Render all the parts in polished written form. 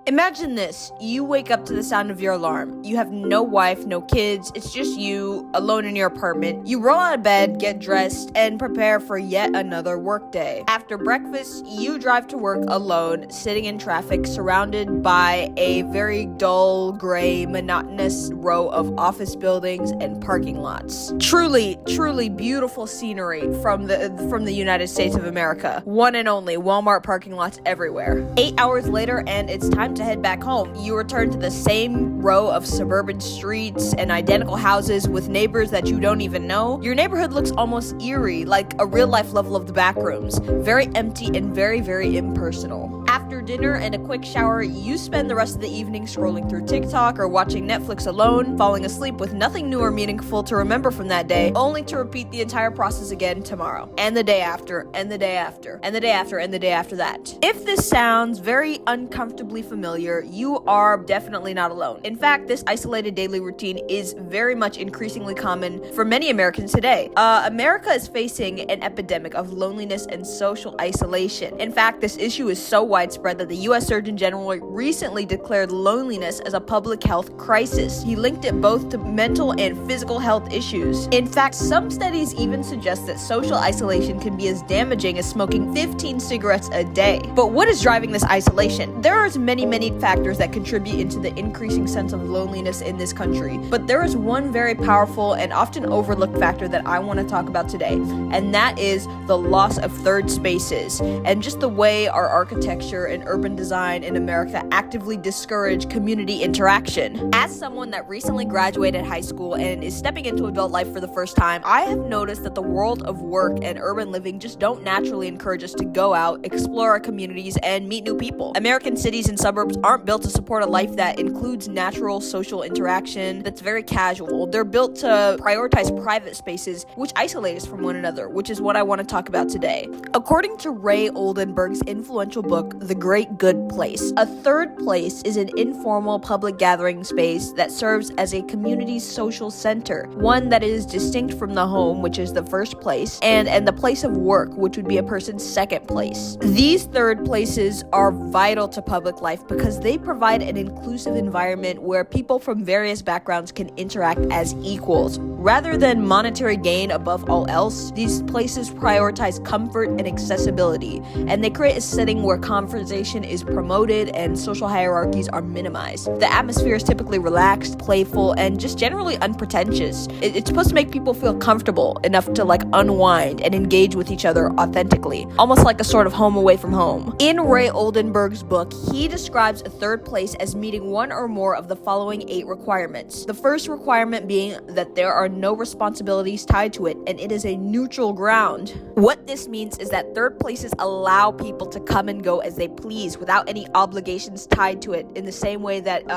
Imagine this. You wake up to the sound of your alarm. You have no wife, no kids. It's just you, alone in your apartment. You roll out of bed, get dressed, and prepare for yet another workday. After breakfast, you drive to work alone, sitting in traffic, surrounded by a very dull, gray, monotonous row of office buildings and parking lots. Truly, truly beautiful scenery from the United States of America. One and only Walmart parking lots everywhere. 8 hours later, and it's time to head back home. You return to the same row of suburban streets and identical houses with neighbors that you don't even know. Your neighborhood looks almost eerie, like a real-life level of the back rooms. Very empty and very, very impersonal. After dinner and a quick shower, you spend the rest of the evening scrolling through TikTok or watching Netflix alone, falling asleep with nothing new or meaningful to remember from that day, only to repeat the entire process again tomorrow, and the day after, and the day after, and the day after, and the day after that. If this sounds very uncomfortably familiar, you are definitely not alone. In fact, this isolated daily routine is very much increasingly common for many Americans today. America is facing an epidemic of loneliness and social isolation. In fact, this issue is so widespread that the U.S. Surgeon General recently declared loneliness as a public health crisis. He linked it both to mental and physical health issues. In fact, some studies even suggest that social isolation can be as damaging as smoking 15 cigarettes a day. But what is driving this isolation? There are many factors that contribute into the increasing sense of loneliness in this country. But there is one very powerful and often overlooked factor that I want to talk about today, and that is the loss of third spaces and just the way our architecture and urban design in America actively discourage community interaction. As someone that recently graduated high school and is stepping into adult life for the first time, I have noticed that the world of work and urban living just don't naturally encourage us to go out, explore our communities, and meet new people. American cities and suburbs aren't built to support a life that includes natural social interaction that's very casual. They're built to prioritize private spaces which isolate us from one another, which is what I want to talk about today. According to Ray Oldenburg's influential book, The Great Good Place, a third place is an informal public gathering space that serves as a community's social center, one that is distinct from the home, which is the first place, and the place of work, which would be a person's second place. These third places are vital to public life because they provide an inclusive environment where people from various backgrounds can interact as equals. Rather than monetary gain above all else, these places prioritize comfort and accessibility, and they create a setting where conversation is promoted and social hierarchies are minimized. The atmosphere is typically relaxed, playful, and just generally unpretentious. It's supposed to make people feel comfortable enough to unwind and engage with each other authentically, almost like a sort of home away from home. In Ray Oldenburg's book, he describes a third place as meeting one or more of the following 8 requirements. The first requirement being that there are no responsibilities tied to it, and it is a neutral ground. What this means is that third places allow people to come and go as they please without any obligations tied to it in the same way that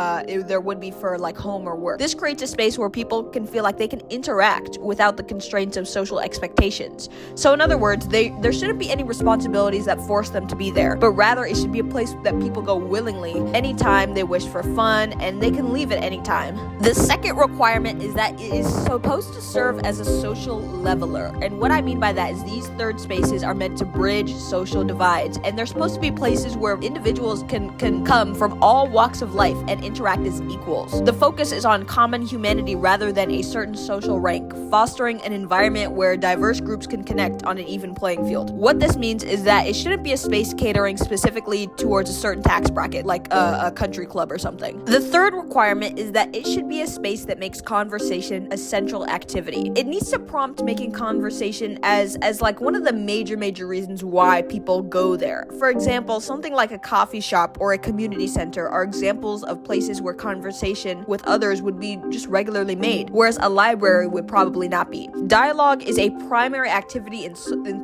there would be for home or work. This creates a space where people can feel like they can interact without the constraints of social expectations. So in other words, there shouldn't be any responsibilities that force them to be there, but rather it should be a place that people go willingly anytime they wish for fun, and they can leave at any time. The second requirement is that it is supposed to serve as a social leveler, and what I mean by that is these third spaces are meant to bridge social divides, and they're supposed to be places where individuals can come from all walks of life and interact as equals. The focus is on common humanity rather than a certain social rank, fostering an environment where diverse groups can connect on an even playing field. What this means is that it shouldn't be a space catering specifically towards a certain tax bracket, like a country club or something. The third requirement is that it should be a space that makes conversation a central activity. It needs to prompt making conversation as one of the major reasons why people go there. For example, something like a coffee shop or a community center are examples of places where conversation with others would be just regularly made, whereas a library would probably not be. Dialogue is a primary activity in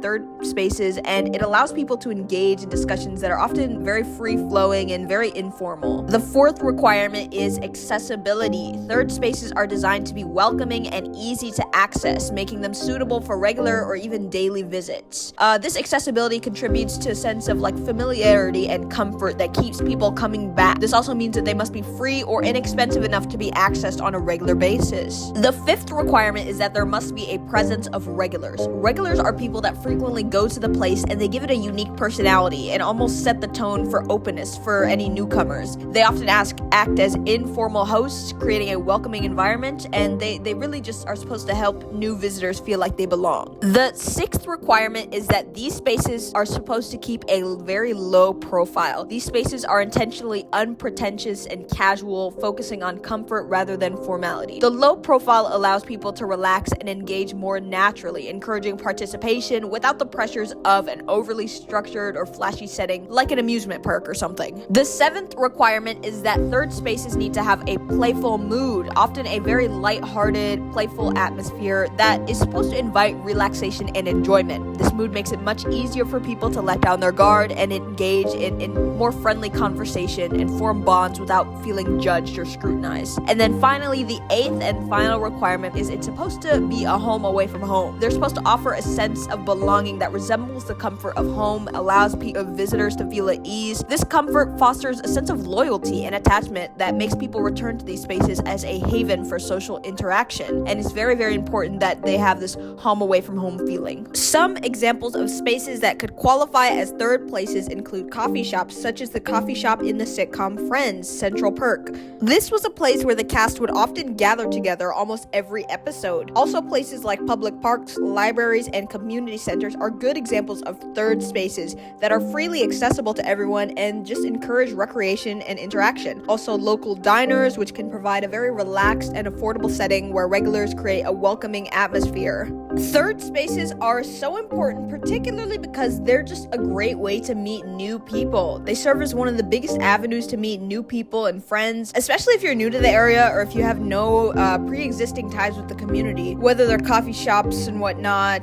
third spaces, and it allows people to engage in discussions that are often very free-flowing and very informal. The fourth requirement is accessibility. Third spaces are designed to be welcoming and easy to access, making them suitable for regular or even daily visits. This accessibility contributes to a sense of familiarity security and comfort that keeps people coming back. This also means that they must be free or inexpensive enough to be accessed on a regular basis. The fifth requirement is that there must be a presence of regulars. Regulars are people that frequently go to the place and they give it a unique personality and almost set the tone for openness for any newcomers. They often act as informal hosts, creating a welcoming environment, and they really just are supposed to help new visitors feel like they belong. The sixth requirement is that these spaces are supposed to keep a very low profile. These spaces are intentionally unpretentious and casual, focusing on comfort rather than formality. The low profile allows people to relax and engage more naturally, encouraging participation without the pressures of an overly structured or flashy setting like an amusement park or something. The seventh requirement is that third spaces need to have a playful mood, often a very light-hearted, playful atmosphere that is supposed to invite relaxation and enjoyment. This mood makes it much easier for people to let down their guard and engage in more friendly conversation and form bonds without feeling judged or scrutinized. And then finally, the eighth and final requirement is it's supposed to be a home away from home. They're supposed to offer a sense of belonging that resembles the comfort of home, allows visitors to feel at ease. This comfort fosters a sense of loyalty and attachment that makes people return to these spaces as a haven for social interaction. And it's very, very important that they have this home away from home feeling. Some examples of spaces that could qualify as third places include coffee shops, such as the coffee shop in the sitcom Friends, Central Perk. This was a place where the cast would often gather together almost every episode. Also, places like public parks, libraries, and community centers are good examples of third spaces that are freely accessible to everyone and just encourage recreation and interaction. Also, local diners, which can provide a very relaxed and affordable setting where regulars create a welcoming atmosphere. Third spaces are so important, particularly because they're just a great way to meet new people. They serve as one of the biggest avenues to meet new people and friends, especially if you're new to the area or if you have no pre-existing ties with the community, whether they're coffee shops and whatnot.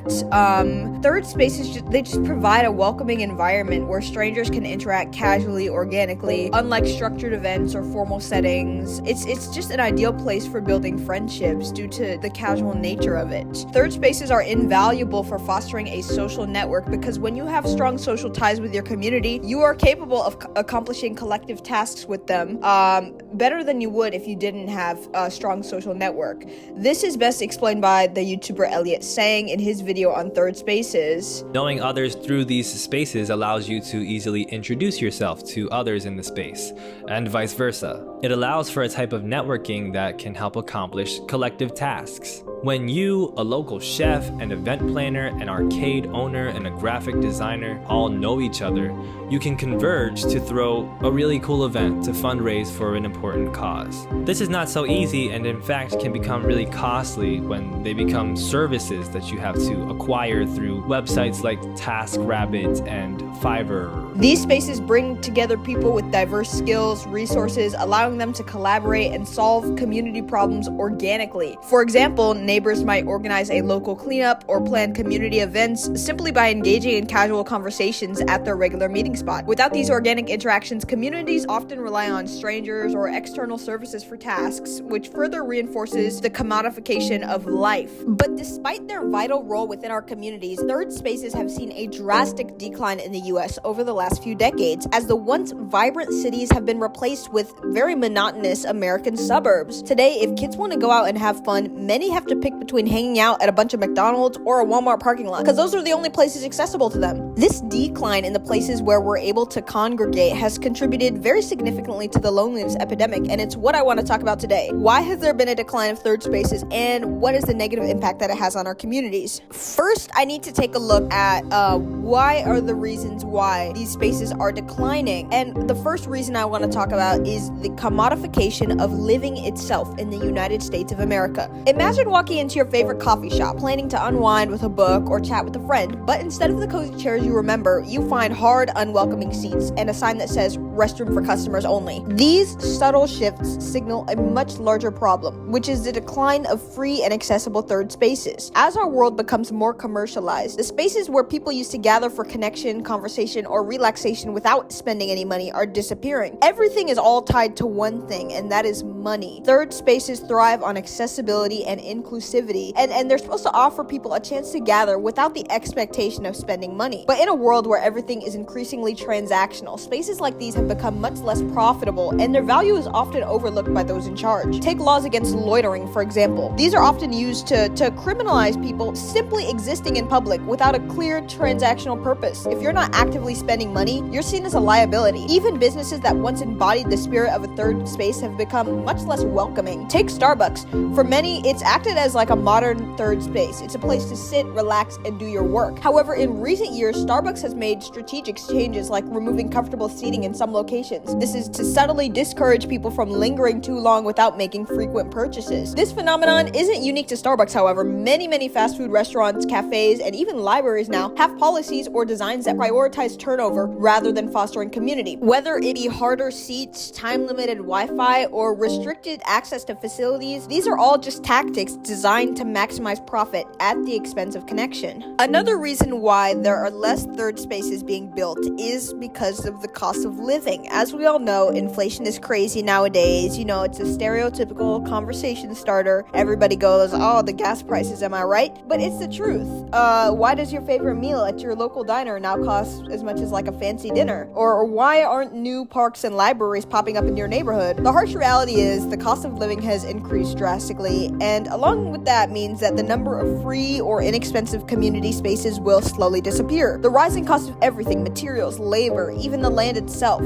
Third spaces, they just provide a welcoming environment where strangers can interact casually, organically, unlike structured events or formal settings. It's just an ideal place for building friendships due to the casual nature of it. Third spaces are invaluable for fostering a social network because when you have strong social ties with your community, you are capable of accomplishing collective tasks with them better than you would if you didn't have a strong social network. This is best explained by the YouTuber Elliot Sang in his video on third spaces. Knowing others through these spaces allows you to easily introduce yourself to others in the space, and vice versa. It allows for a type of networking that can help accomplish collective tasks. When you, a local chef, an event planner, an arcade owner, and a graphic designer all know each other, you can converge to throw a really cool event to fundraise for an important cause. This is not so easy and in fact can become really costly when they become services that you have to acquire through websites like TaskRabbit and Fiverr. These spaces bring together people with diverse skills, resources, allowing them to collaborate and solve community problems organically. For example, neighbors might organize a local cleanup or plan community events simply by engaging in casual conversations at their regular meeting spot. Without these organic interactions, communities often rely on strangers or external services for tasks, which further reinforces the commodification of life. But despite their vital role within our communities, third spaces have seen a drastic decline in the US over the last few decades, as the once vibrant cities have been replaced with very monotonous American suburbs. Today, if kids want to go out and have fun, many have to pick between hanging out at a bunch of McDonald's or a Walmart parking lot, because those are the only places accessible to them. This decline in the places where we're able to congregate has contributed very significantly to the loneliness epidemic, and it's what I want to talk about today. Why has there been a decline of third spaces, and what is the negative impact that it has on our communities? First, I need to take a look at why are the reasons why these spaces are declining. And the first reason I want to talk about is the commodification of living itself in the United States of America. Imagine walking into your favorite coffee shop, planning to unwind with a book or chat with a friend, but instead of the cozy chairs you remember, you find hard, unwelcoming seats and a sign that says restroom for customers only. These subtle shifts signal a much larger problem, which is the decline of free and accessible third spaces. As our world becomes more commercialized, the spaces where people used to gather for connection, conversation, or relaxation relaxation without spending any money are disappearing. Everything is all tied to one thing, and that is money. Third spaces thrive on accessibility and inclusivity, and they're supposed to offer people a chance to gather without the expectation of spending money. But in a world where everything is increasingly transactional, spaces like these have become much less profitable, and their value is often overlooked by those in charge. Take laws against loitering, for example. These are often used to criminalize people simply existing in public without a clear transactional purpose. If you're not actively spending money, you're seen as a liability. Even businesses that once embodied the spirit of a third space have become much less welcoming. Take Starbucks. For many, it's acted as like a modern third space. It's a place to sit, relax, and do your work. However, in recent years, Starbucks has made strategic changes like removing comfortable seating in some locations. This is to subtly discourage people from lingering too long without making frequent purchases. This phenomenon isn't unique to Starbucks, however. Many fast food restaurants, cafes, and even libraries now have policies or designs that prioritize turnover rather than fostering community. Whether it be harder seats, time-limited Wi-Fi, or restricted access to facilities, these are all just tactics designed to maximize profit at the expense of connection. Another reason why there are less third spaces being built is because of the cost of living. As we all know, inflation is crazy nowadays. You know, it's a stereotypical conversation starter. Everybody goes, oh, the gas prices, am I right? But it's the truth. Why does your favorite meal at your local diner now cost as much as like a fancy dinner? Or why aren't new parks and libraries popping up in your neighborhood? The harsh reality is the cost of living has increased drastically, and along with that means that the number of free or inexpensive community spaces will slowly disappear. The rising cost of everything, materials, labor, even the land itself.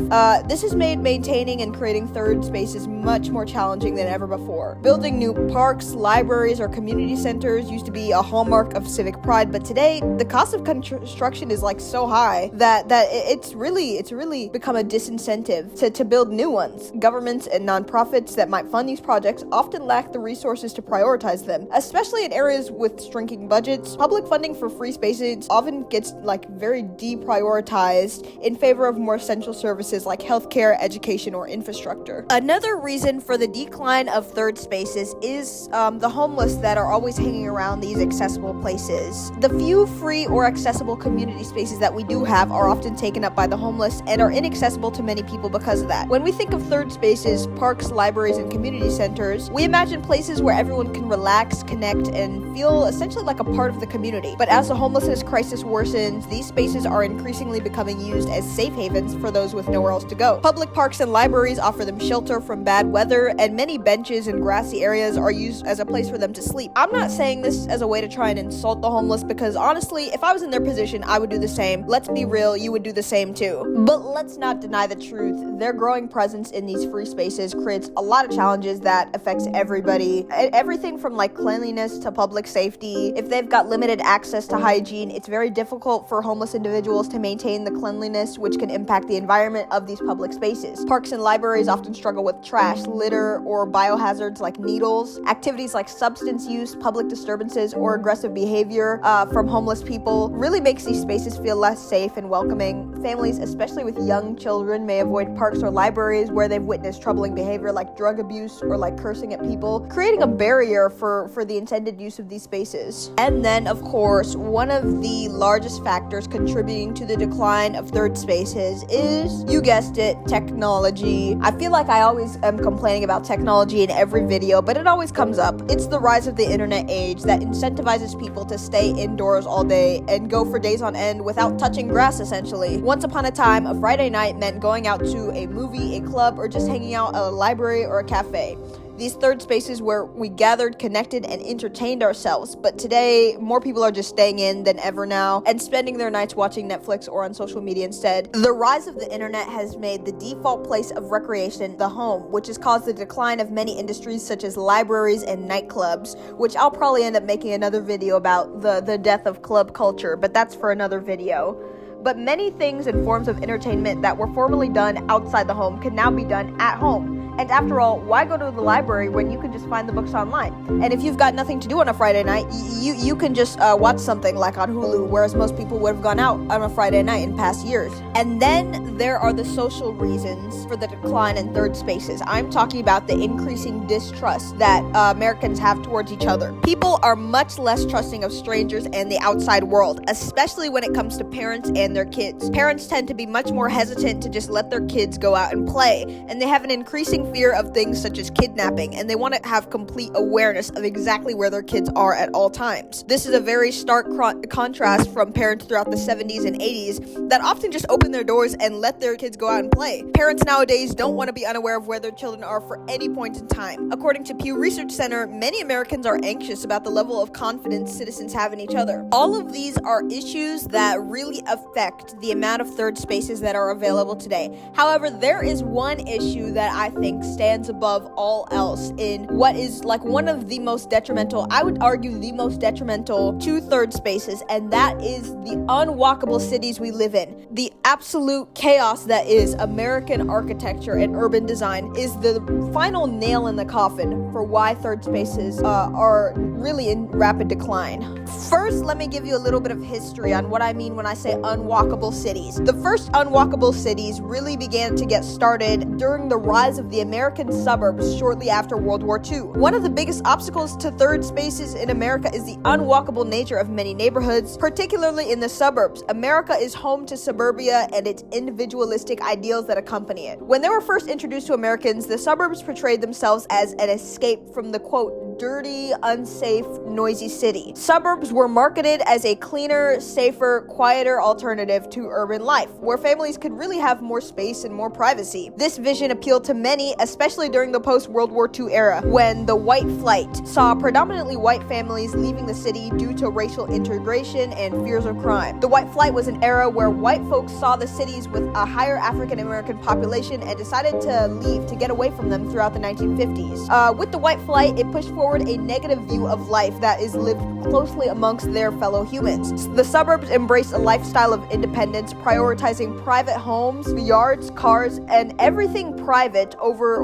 This has made maintaining and creating third spaces much more challenging than ever before. Building new parks, libraries, or community centers used to be a hallmark of civic pride, but today the cost of construction is like so high that it's really become a disincentive to build new ones. Governments and nonprofits that might fund these projects often lack the resources to prioritize them, especially in areas with shrinking budgets. Public funding for free spaces often gets like very deprioritized in favor of more essential services like healthcare, education, or infrastructure. Another reason for the decline of third spaces is the homeless that are always hanging around these accessible places. The few free or accessible community spaces that we do have are often taken up by the homeless and are inaccessible to many people because of that. When we think of third spaces, parks, libraries, and community centers, we imagine places where everyone can relax, connect, and feel essentially like a part of the community. But as the homelessness crisis worsens, these spaces are increasingly becoming used as safe havens for those with nowhere else to go. Public parks and libraries offer them shelter from bad weather, and many benches and grassy areas are used as a place for them to sleep. I'm not saying this as a way to try and insult the homeless, because honestly, if I was in their position, I would do the same. Let's be real, you would do the same too. But let's not deny the truth. Their growing presence in these free spaces creates a lot of challenges that affects everybody. Everything from like cleanliness to public safety. If they've got limited access to hygiene, it's very difficult for homeless individuals to maintain the cleanliness, which can impact the environment of these public spaces. Parks and libraries often struggle with trash, litter, or biohazards like needles. Activities like substance use, public disturbances, or aggressive behavior from homeless people really makes these spaces feel less safe and welcoming. Families, especially with young children, may avoid parks or libraries where they've witnessed troubling behavior like drug abuse or like cursing at people, creating a barrier for the intended use of these spaces. And then, of course, one of the largest factors contributing to the decline of third spaces is, you guessed it, technology. I feel like I always am complaining about technology in every video, but it always comes up. It's the rise of the internet age that incentivizes people to stay indoors all day and go for days on end without touching grass, essentially. Once upon a time, a Friday night meant going out to a movie, a club, or just hanging out at a library or a cafe. These third spaces where we gathered, connected, and entertained ourselves. But today, more people are just staying in than ever now and spending their nights watching Netflix or on social media instead. The rise of the internet has made the default place of recreation the home, which has caused the decline of many industries such as libraries and nightclubs, which I'll probably end up making another video about the death of club culture, but that's for another video. But many things and forms of entertainment that were formerly done outside the home can now be done at home. And after all, why go to the library when you can just find the books online? And if you've got nothing to do on a Friday night, you can just watch something like on Hulu, whereas most people would have gone out on a Friday night in past years. And then there are the social reasons for the decline in third spaces. I'm talking about the increasing distrust that Americans have towards each other. People are much less trusting of strangers and the outside world, especially when it comes to parents and their kids. Parents tend to be much more hesitant to just let their kids go out and play, and they have an increasing fear of things such as kidnapping, and they want to have complete awareness of exactly where their kids are at all times. This is a very stark contrast from parents throughout the 70s and 80s that often just open their doors and let their kids go out and play. Parents nowadays don't want to be unaware of where their children are for any point in time. According to Pew Research Center, many Americans are anxious about the level of confidence citizens have in each other. All of these are issues that really affect the amount of third spaces that are available today. However, there is one issue that I think stands above all else in what is like one of the most detrimental, I would argue the most detrimental to third spaces, and that is the unwalkable cities we live in. The absolute chaos that is American architecture and urban design is the final nail in the coffin for why third spaces are really in rapid decline. First, let me give you a little bit of history on what I mean when I say unwalkable cities. The first unwalkable cities really began to get started during the rise of the American suburbs shortly after World War II. One of the biggest obstacles to third spaces in America is the unwalkable nature of many neighborhoods, particularly in the suburbs. America is home to suburbia and its individualistic ideals that accompany it. When they were first introduced to Americans, the suburbs portrayed themselves as an escape from the, quote, dirty, unsafe, noisy city. Suburbs were marketed as a cleaner, safer, quieter alternative to urban life, where families could really have more space and more privacy. This vision appealed to many, especially during the post-World War II era, when the white flight saw predominantly white families leaving the city due to racial integration and fears of crime. The white flight was an era where white folks saw the cities with a higher African American population and decided to leave to get away from them throughout the 1950s. With the white flight, it pushed forward a negative view of life that is lived closely amongst their fellow humans. The suburbs embraced a lifestyle of independence, prioritizing private homes, yards, cars, and everything private over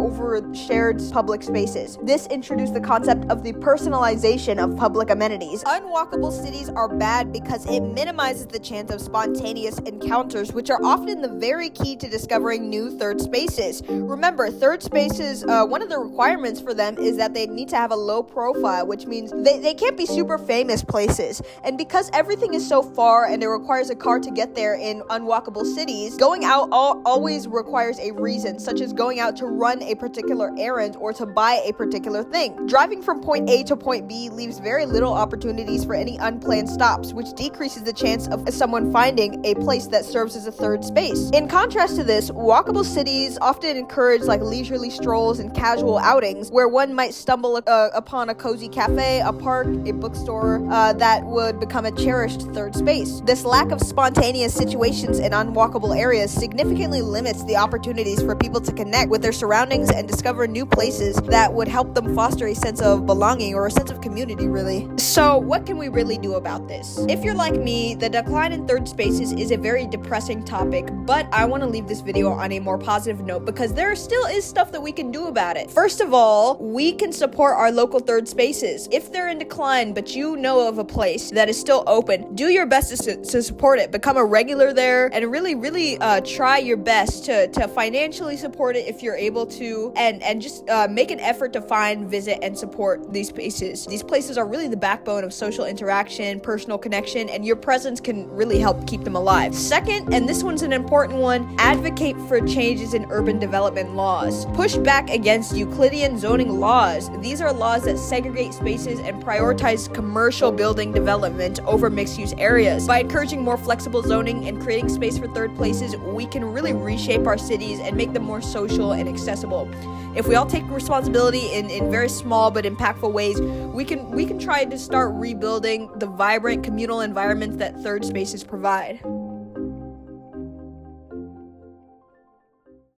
shared public spaces. This introduced the concept of the personalization of public amenities. Unwalkable cities are bad because it minimizes the chance of spontaneous encounters, which are often the very key to discovering new third spaces. Remember, third spaces, one of the requirements for them is that they need to have a low profile, which means they can't be super famous places. And because everything is so far and it requires a car to get there in unwalkable cities, going out always requires a reason, such as going out to run a particular errand or to buy a particular thing. Driving from point A to point B leaves very little opportunities for any unplanned stops, which decreases the chance of someone finding a place that serves as a third space. In contrast to this, walkable cities often encourage like leisurely strolls and casual outings where one might stumble upon a cozy cafe, a park, a bookstore that would become a cherished third space. This lack of spontaneous situations in unwalkable areas significantly limits the opportunities for people to connect with their surroundings and discover new places that would help them foster a sense of belonging or a sense of community, really. So what can we really do about this? If you're like me, the decline in third spaces is a very depressing topic, but I want to leave this video on a more positive note because there still is stuff that we can do about it. First of all, we can support our local third spaces. If they're in decline, but you know of a place that is still open, do your best to support it. Become a regular there and really try your best to financially support it if you're able to, and just make an effort to find, visit, and support these spaces. These places are really the backbone of social interaction, personal connection, and your presence can really help keep them alive. Second, and this one's an important one, advocate for changes in urban development laws. Push back against Euclidean zoning laws. These are laws that segregate spaces and prioritize commercial building development over mixed-use areas. By encouraging more flexible zoning and creating space for third places, we can really reshape our cities and make them more social and accessible. If we all take responsibility in very small but impactful ways, we can try to start rebuilding the vibrant communal environments that third spaces provide.